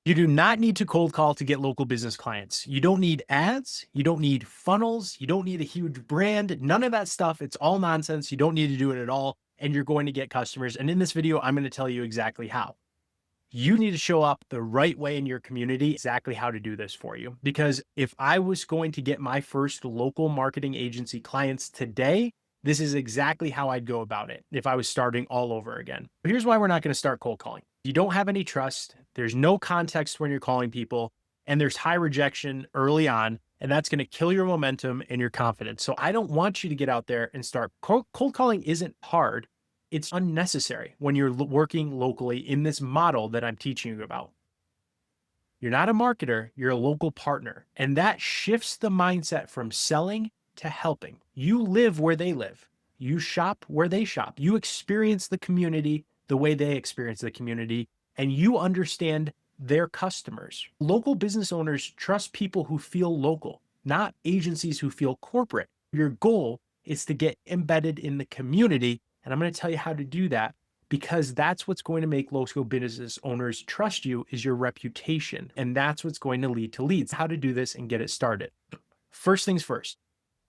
You do not need to cold call to get local business clients. You don't need ads. You don't need funnels. You don't need a huge brand. None of that stuff. It's all nonsense. You don't need to do it at all. And you're going to get customers. And in this video, I'm going to tell you exactly how. You need to show up the right way in your community, exactly how to do this for you. Because if I was going to get my first local marketing agency clients today, this is exactly how I'd go about it if I was starting all over again. But here's why we're not going to start cold calling. You don't have any trust. There's no context when you're calling people, and there's high rejection early on, and that's going to kill your momentum and your confidence. So I don't want you to get out there and start. Cold calling isn't hard. It's unnecessary when you're working locally in this model that I'm teaching you about. You're not a marketer, you're a local partner. And that shifts the mindset from selling to helping. You live where they live. You shop where they shop. You experience the community the way they experience the community, and you understand their customers. Local business owners trust people who feel local, not agencies who feel corporate. Your goal is to get embedded in the community. And I'm going to tell you how to do that, because that's what's going to make local business owners trust you, is your reputation. And that's what's going to lead to leads. How to do this and get it started. First things first,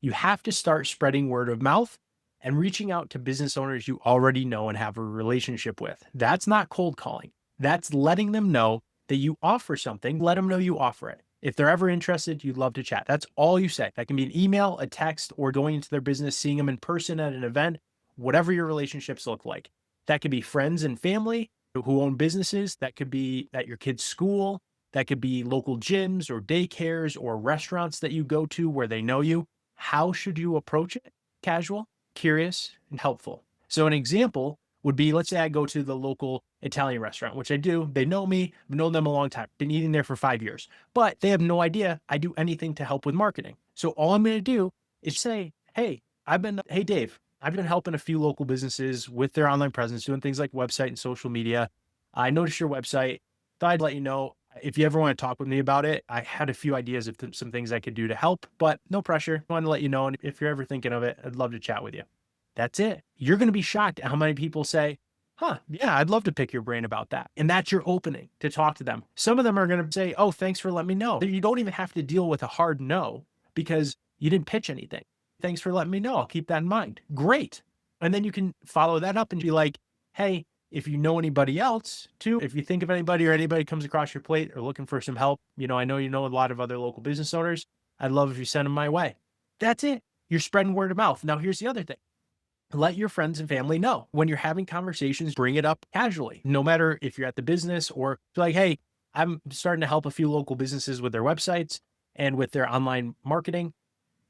you have to start spreading word of mouth and reaching out to business owners you already know and have a relationship with. That's not cold calling. That's letting them know that you offer something. Let them know you offer it. If they're ever interested, you'd love to chat. That's all you say. That can be an email, a text, or going into their business, seeing them in person at an event, whatever your relationships look like. That could be friends and family who own businesses. That could be at your kid's school. That could be local gyms or daycares or restaurants that you go to where they know you. How should you approach it? Casual, curious, and helpful. So an example would be, let's say I go to the local Italian restaurant, which I do. They know me. I've known them a long time. Been eating there for 5 years, but they have no idea I do anything to help with marketing. So all I'm going to do is say, hey, Dave, I've been helping a few local businesses with their online presence, doing things like website and social media. I noticed your website. Thought I'd let you know if you ever want to talk with me about it. I had a few ideas of some things I could do to help, but no pressure. I want to let you know. And if you're ever thinking of it, I'd love to chat with you. That's it. You're going to be shocked at how many people say, yeah, I'd love to pick your brain about that. And that's your opening to talk to them. Some of them are going to say, oh, thanks for letting me know. You don't even have to deal with a hard no because you didn't pitch anything. Thanks for letting me know. I'll keep that in mind. Great. And then you can follow that up and be like, hey, if you know anybody else too, if you think of anybody or anybody comes across your plate or looking for some help, I know you know a lot of other local business owners. I'd love if you send them my way. That's it. You're spreading word of mouth. Now, here's the other thing. Let your friends and family know when you're having conversations, bring it up casually, no matter if you're at the business or like, hey, I'm starting to help a few local businesses with their websites and with their online marketing,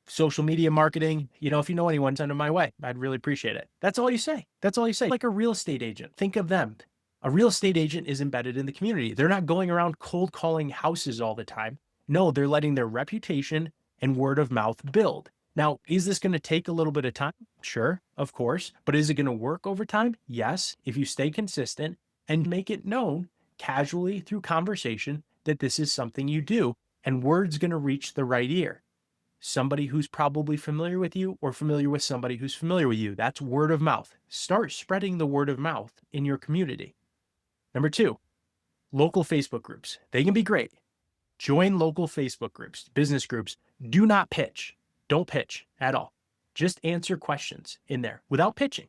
social media marketing. If you know anyone, send them my way. I'd really appreciate it. That's all you say. That's all you say. Like a real estate agent, think of them. A real estate agent is embedded in the community. They're not going around cold calling houses all the time. No, they're letting their reputation and word of mouth build. Now, is this going to take a little bit of time? Sure, of course. But is it going to work over time? Yes, if you stay consistent and make it known casually through conversation that this is something you do, and word's going to reach the right ear. Somebody who's probably familiar with you or familiar with somebody who's familiar with you. That's word of mouth. Start spreading the word of mouth in your community. Number 2, local Facebook groups. They can be great. Join local Facebook groups, business groups. Do not pitch. Don't pitch at all. Just answer questions in there without pitching.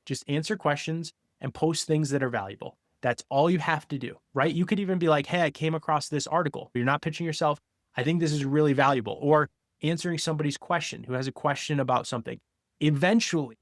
Just answer questions and post things that are valuable. That's all you have to do, right? You could even be like, hey, I came across this article. You're not pitching yourself. I think this is really valuable. Or answering somebody's question who has a question about something. Eventually,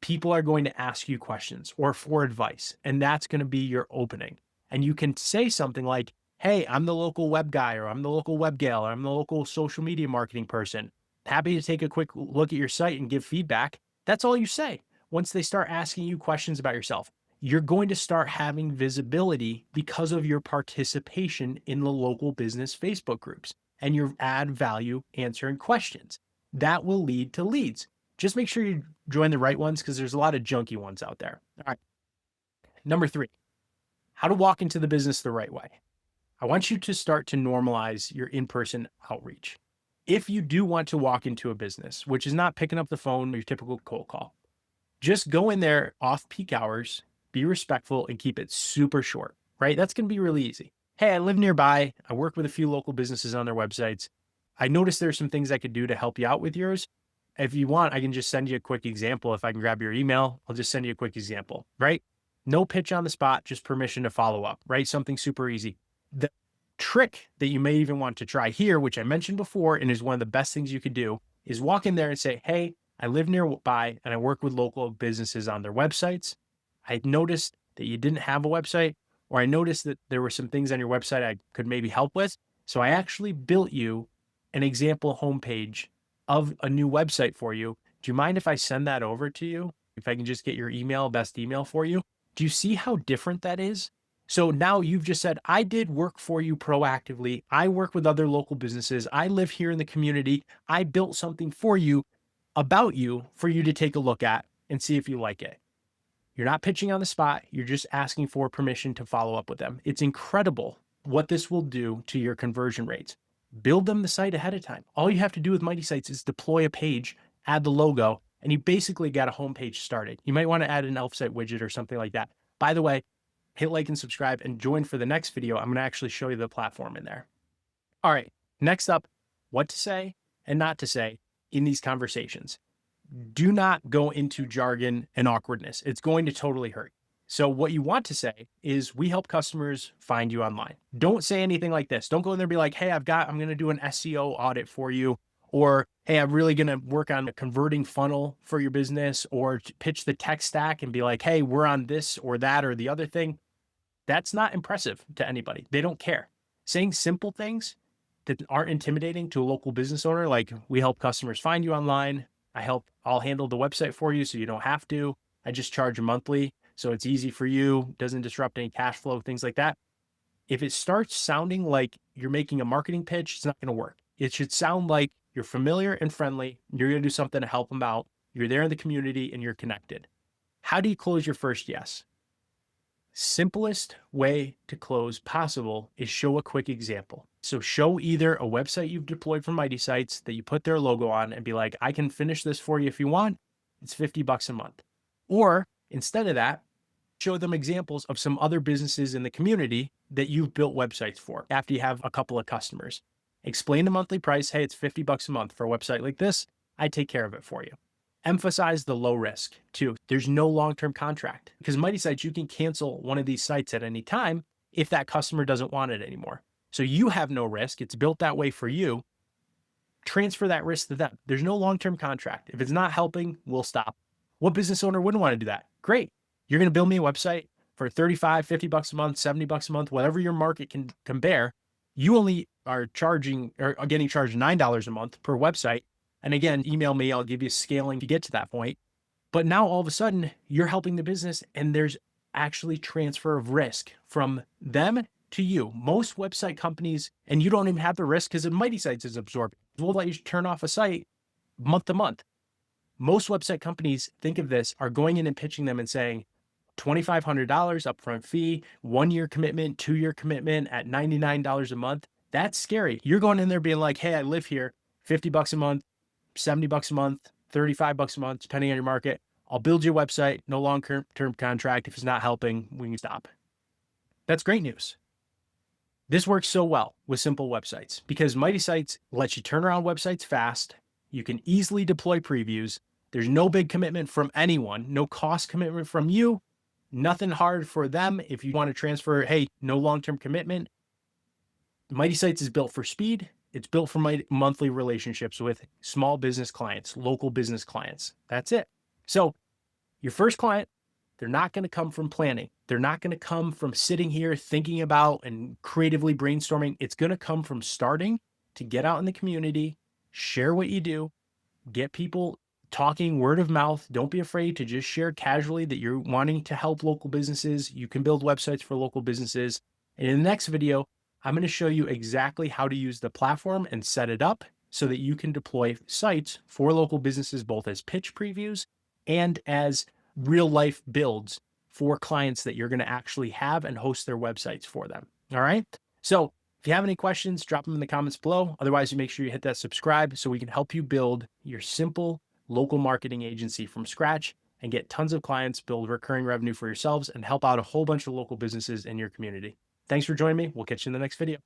people are going to ask you questions or for advice, and that's going to be your opening. And you can say something like, hey, I'm the local web guy, or I'm the local web gal, or I'm the local social media marketing person. Happy to take a quick look at your site and give feedback. That's all you say. Once they start asking you questions about yourself, you're going to start having visibility because of your participation in the local business Facebook groups and your add value answering questions. That will lead to leads. Just make sure you join the right ones because there's a lot of junky ones out there. All right. Number 3, how to walk into the business the right way. I want you to start to normalize your in-person outreach. If you do want to walk into a business, which is not picking up the phone or your typical cold call, just go in there off peak hours, be respectful, and keep it super short, right? That's going to be really easy. hey, I live nearby. I work with a few local businesses on their websites. I noticed there's some things I could do to help you out with yours. If you want, I can just send you a quick example. If I can grab your email, I'll just send you a quick example, right? No pitch on the spot, just permission to follow up, right? Something super easy. The trick that you may even want to try here, which I mentioned before and is one of the best things you could do, is walk in there and say, hey, I live nearby and I work with local businesses on their websites. I noticed that you didn't have a website, or I noticed that there were some things on your website I could maybe help with. So I actually built you an example homepage of a new website for you. Do you mind if I send that over to you? If I can just get your email, best email for you. Do you see how different that is? So now you've just said, I did work for you proactively. I work with other local businesses. I live here in the community. I built something for you about you for you to take a look at and see if you like it. You're not pitching on the spot. You're just asking for permission to follow up with them. It's incredible what this will do to your conversion rates. Build them the site ahead of time. All you have to do with Mighty Sites is deploy a page, add the logo, and you basically got a homepage started. You might want to add an elf site widget or something like that. By the way, hit like and subscribe and join for the next video. I'm going to actually show you the platform in there. All right, next up, what to say and not to say in these conversations. Do not go into jargon and awkwardness. It's going to totally hurt. So what you want to say is, we help customers find you online. Don't say anything like this. Don't go in there and be like, hey, I'm going to do an SEO audit for you. Or, hey, I'm really going to work on a converting funnel for your business, or pitch the tech stack and be like, hey, we're on this or that or the other thing. That's not impressive to anybody. They don't care. Saying simple things that aren't intimidating to a local business owner, like, we help customers find you online. I'll handle the website for you so you don't have to. I just charge monthly, so it's easy for you, doesn't disrupt any cash flow, things like that. If it starts sounding like you're making a marketing pitch, it's not going to work. It should sound like you're familiar and friendly. You're going to do something to help them out. You're there in the community and you're connected. How do you close your first yes? Simplest way to close possible is show a quick example. So show either a website you've deployed from Mighty Sites that you put their logo on and be like, I can finish this for you if you want. It's $50 a month. Or instead of that, show them examples of some other businesses in the community that you've built websites for after you have a couple of customers. Explain the monthly price. Hey, it's $50 a month for a website like this. I take care of it for you. Emphasize the low risk too. There's no long-term contract, because Mighty Sites, you can cancel one of these sites at any time if that customer doesn't want it anymore. So you have no risk. It's built that way for you. Transfer that risk to them. There's no long-term contract. If it's not helping, we'll stop. What business owner wouldn't want to do that? Great. You're going to build me a website for 35, $50 a month, $70 a month, whatever your market can bear. You only are charging or are getting charged $9 a month per website. And again, email me, I'll give you scaling to get to that point. But now all of a sudden you're helping the business, and there's actually transfer of risk from them to you. Most website companies, and you don't even have the risk because Mighty Sites is absorbed. We'll let you turn off a site month to month. Most website companies, think of this, are going in and pitching them and saying, $2,500 upfront fee, 1-year commitment, 2-year commitment at $99 a month. That's scary. You're going in there being like, hey, I live here, $50 a month, $70 a month, $35 a month, depending on your market. I'll build your website, no long-term contract. If it's not helping, we can stop. That's great news. This works so well with simple websites because Mighty Sites lets you turn around websites fast. You can easily deploy previews. There's no big commitment from anyone, no cost commitment from you, nothing hard for them. If you want to transfer, hey, no long-term commitment. Mighty Sites is built for speed. It's built for my monthly relationships with small business clients, local business clients. That's it. So your first client, they're not going to come from planning. They're not going to come from sitting here thinking about and creatively brainstorming. It's going to come from starting to get out in the community, share what you do, get people talking word of mouth. Don't be afraid to just share casually that you're wanting to help local businesses. You can build websites for local businesses. And in the next video, I'm going to show you exactly how to use the platform and set it up so that you can deploy sites for local businesses, both as pitch previews and as real life builds for clients that you're going to actually have and host their websites for them. All right. So if you have any questions, drop them in the comments below. Otherwise, you make sure you hit that subscribe so we can help you build your simple local marketing agency from scratch and get tons of clients, build recurring revenue for yourselves, and help out a whole bunch of local businesses in your community. Thanks for joining me. We'll catch you in the next video.